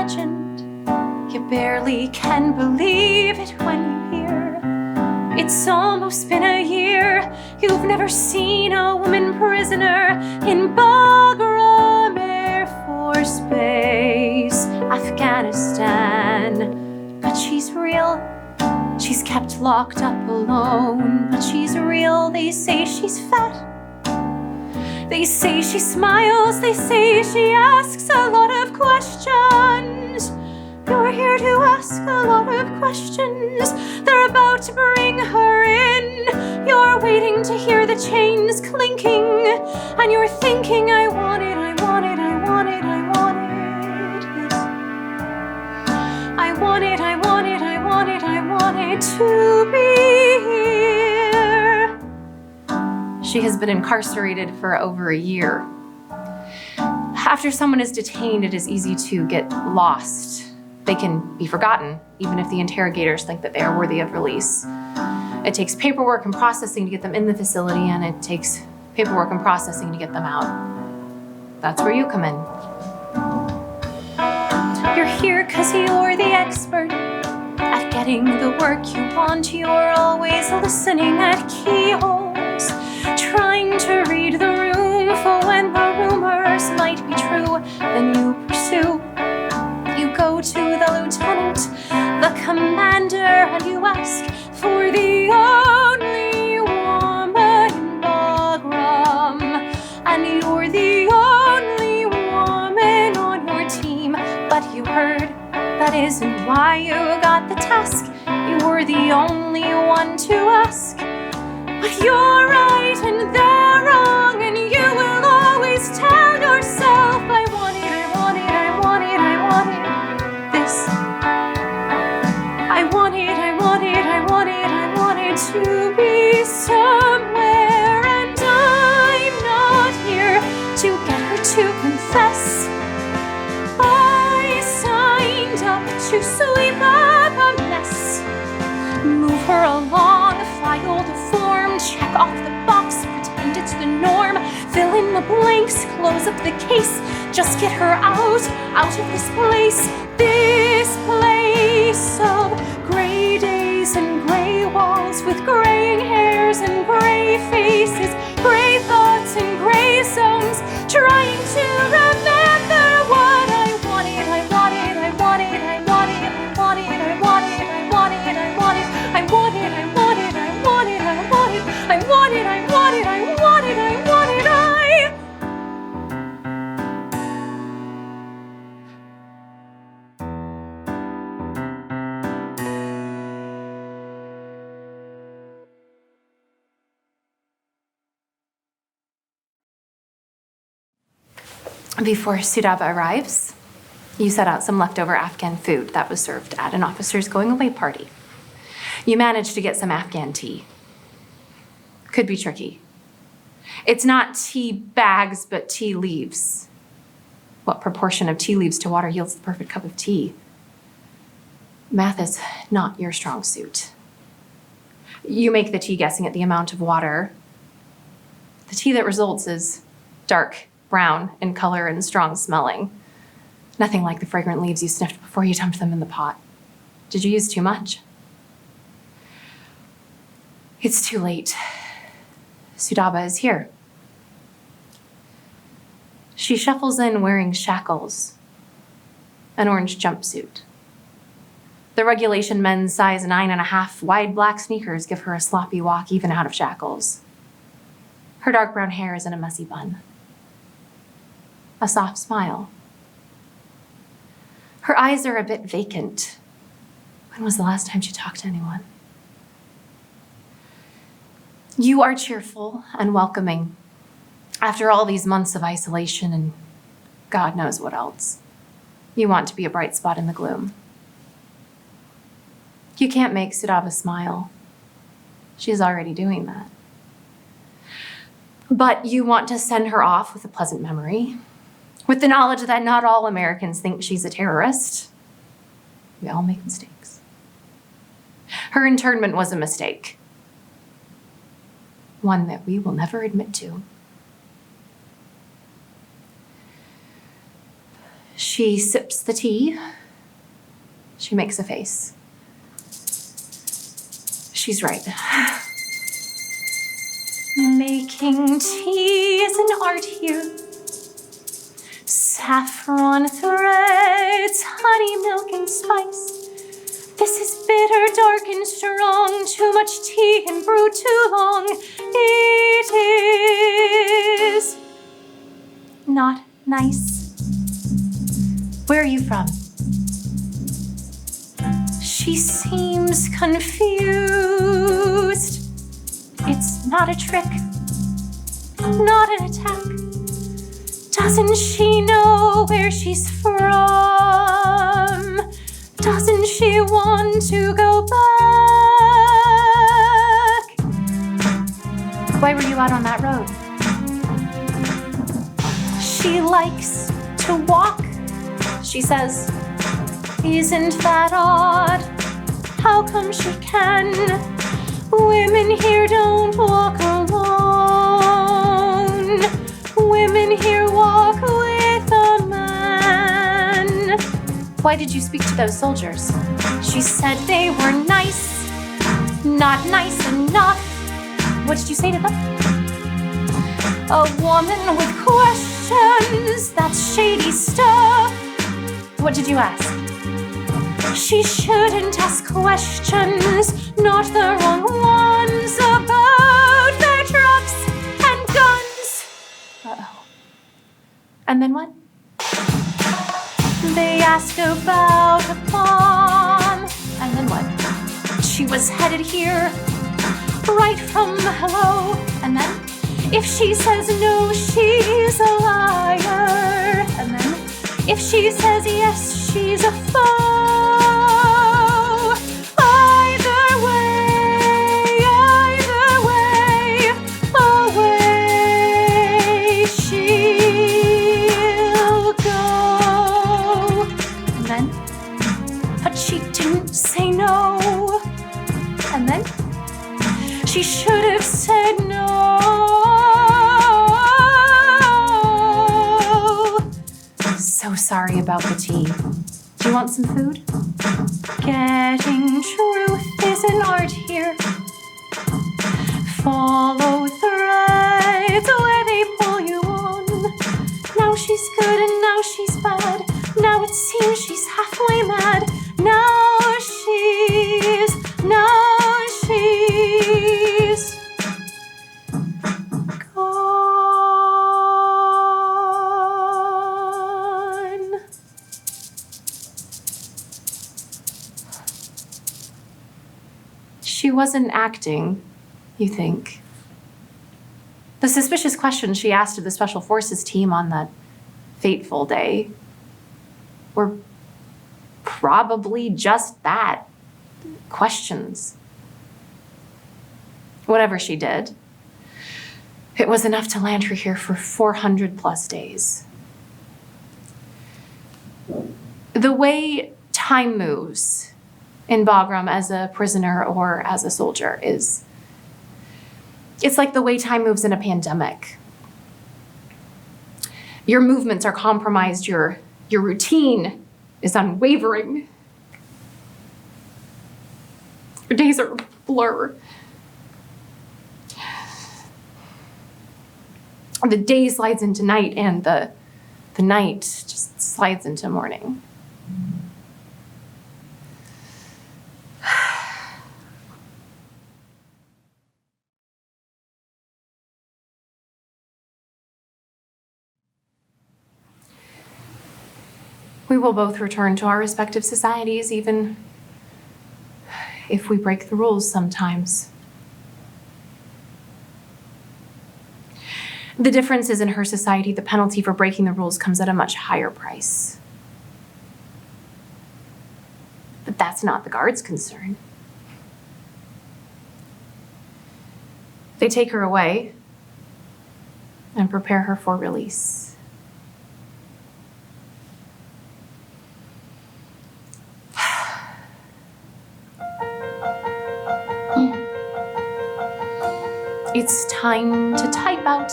imagined. You barely can believe it when you hear it's almost been a year. You've never seen a woman prisoner in Bagram Air Force Base, Afghanistan. But she's real. She's kept locked up alone, but she's real. They say she's fat. They say she smiles. They say she asks a lot of questions. You're here to ask a lot of questions. They're about to bring her in. You're waiting to hear the chains clinking, and you're thinking, I want it, I want it, I want it, I want it. This. I want it, I want it, I want it, I want it to be here. She has been incarcerated for over a year. After someone is detained, it is easy to get lost. They can be forgotten, even if the interrogators think that they are worthy of release. It takes paperwork and processing to get them in the facility, and it takes paperwork and processing to get them out. That's where you come in. You're here because you're the expert at getting the work you want. You're always listening at keyholes, trying to read the room for when the rumors might be true. Then you pursue. You go to the lieutenant, the commander, and you ask for the only woman in Bagram. And you're the only woman on your team. But you heard that isn't why you got the task. You were the only one to ask. But you're right and they're wrong, and you will always tell yourself, I want it, I want it, I want it, I want it. I want it, I want it, I want it, I want it to be somewhere. And I'm not here to get her to confess. I signed up to sweep up a mess. Move her along, file the form, check off the box, pretend it's the norm. Fill in the blanks, close up the case. Just get her out of this place. This place of gray days and gray walls with graying hairs and gray faces, gray thoughts and gray zones, trying to remember what I wanted, I wanted, I wanted, I wanted, I wanted, I wanted, I wanted, I wanted, I wanted, I wanted, I wanted, I wanted, I wanted, I wanted, I wanted, I wanted, Before Sudaba arrives, you set out some leftover Afghan food that was served at an officer's going-away party. You managed to get some Afghan tea. Could be tricky. It's not tea bags, but tea leaves. What proportion of tea leaves to water yields the perfect cup of tea? Math is not your strong suit. You make the tea guessing at the amount of water. The tea that results is dark brown in color and strong smelling. Nothing like the fragrant leaves you sniffed before you dumped them in the pot. Did you use too much? It's too late. Sudaba is here. She shuffles in wearing shackles, an orange jumpsuit. The regulation men's size 9.5 wide black sneakers give her a sloppy walk even out of shackles. Her dark brown hair is in a messy bun. A soft smile. Her eyes are a bit vacant. When was the last time she talked to anyone? You are cheerful and welcoming after all these months of isolation and God knows what else. You want to be a bright spot in the gloom. You can't make Sudaba smile. She's already doing that. But you want to send her off with a pleasant memory, with the knowledge that not all Americans think she's a terrorist. We all make mistakes. Her internment was a mistake. One that we will never admit to. She sips the tea. She makes a face. She's right. Making tea is an art here. Saffron threads, honey, milk, and spice. This is bitter, dark, and strong. Too much tea and brew too long. It is not nice. Where are you from? She seems confused. It's not a trick, not an attack. Doesn't she know where she's from? Doesn't she want to go back? Why were you out on that road? She likes to walk, she says. Isn't that odd? How come she can? Women here don't walk alone. Women here walk with a man. Why did you speak to those soldiers? She said they were nice, not nice enough. What did you say to them? A woman with questions, that's shady stuff. What did you ask? She shouldn't ask questions, not the wrong ones, about their drugs and guns. Uh-oh. And then what? They asked about a bomb. And then what? She was headed here, right from the hello. And then? If she says no, she's a liar. And then? If she says yes, she's a foe. Either way, away she'll go. And then? But she didn't say no. And then? She should have said no. So sorry about the tea. Do you want some food? Getting truth is an art here. Follow threads where they pull you on. Now she's good and now she's bad. Now it seems she's halfway mad. Now she's gone. She wasn't acting, you think? The suspicious questions she asked of the Special Forces team on that fateful day were probably just that, questions. Whatever she did, it was enough to land her here for 400 plus days. The way time moves in Bagram as a prisoner or as a soldier it's like the way time moves in a pandemic. Your movements are compromised, your routine is unwavering. Your days are a blur. The day slides into night and the night just slides into morning. We will both return to our respective societies, even if we break the rules sometimes. The difference is in her society, the penalty for breaking the rules comes at a much higher price. But that's not the guards' concern. They take her away and prepare her for release. It's time to type out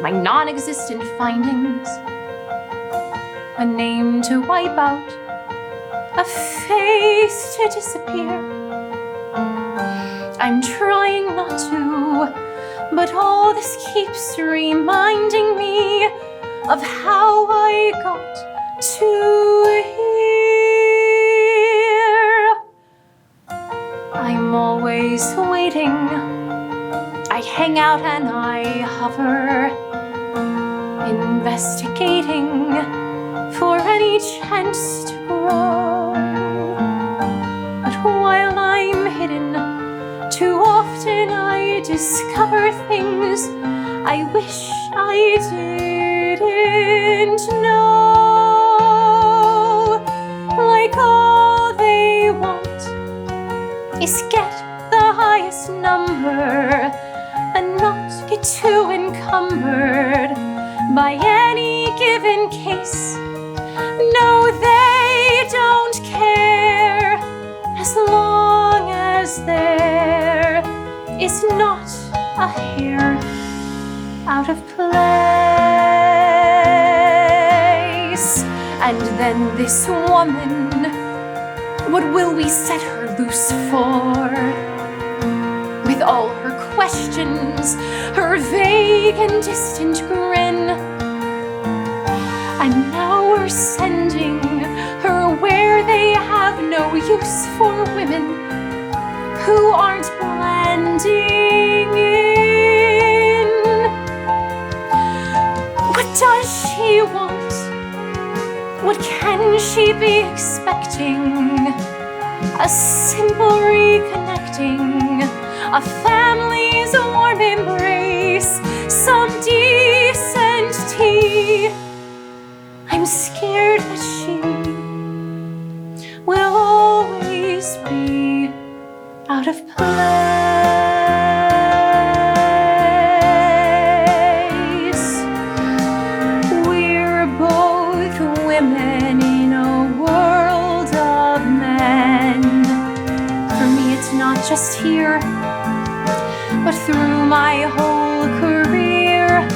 my non-existent findings. a name to wipe out, a face to disappear. I'm trying not to, but all this keeps reminding me of how I got to here. I'm always waiting. I hang out and I hover, investigating for any chance to grow. But while I'm hidden, too often I discover things I wish I didn't know. Like all they want is get the highest number and not get too encumbered by any given case. No, they don't care as long as there is not a hair out of place. And then this woman, what will we set her loose for? With all her questions, her vague and distant grin. And now we're sending her where they have no use for women who aren't blending in. What does she want? What can she be expecting? A simple reconnecting, a family's warm embrace, some decent tea. I'm scared that she will always be out of place. We're both women in a world of men. For me, it's not just here, but through my whole career.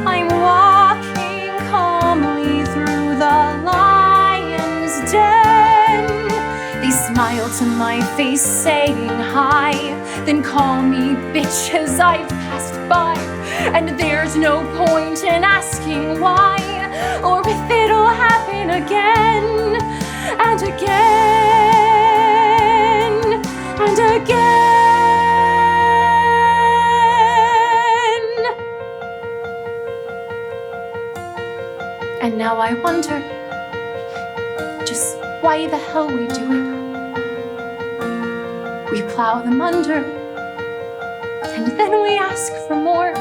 I'm walking calmly through the lion's den. They smile to my face saying hi, then call me bitch as I've passed by. And there's no point in asking why, or if it'll happen again and again and again. And now I wonder just why the hell we do it. We plow them under, and then we ask for more.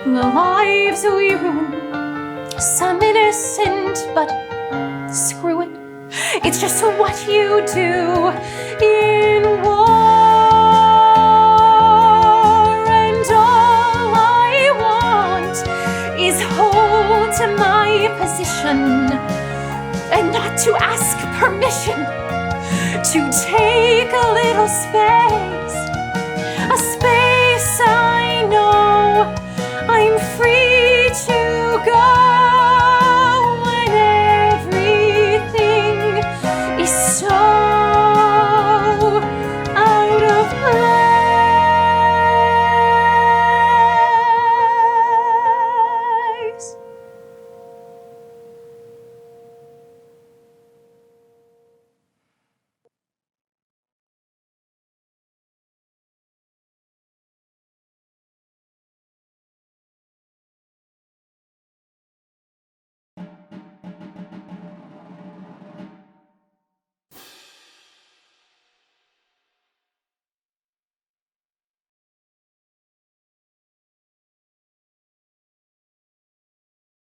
The lives we ruin, some innocent, but screw it. It's just what you do in war. And all I want is hold to my position and not to ask permission to take a little space, a space I know I'm free to go.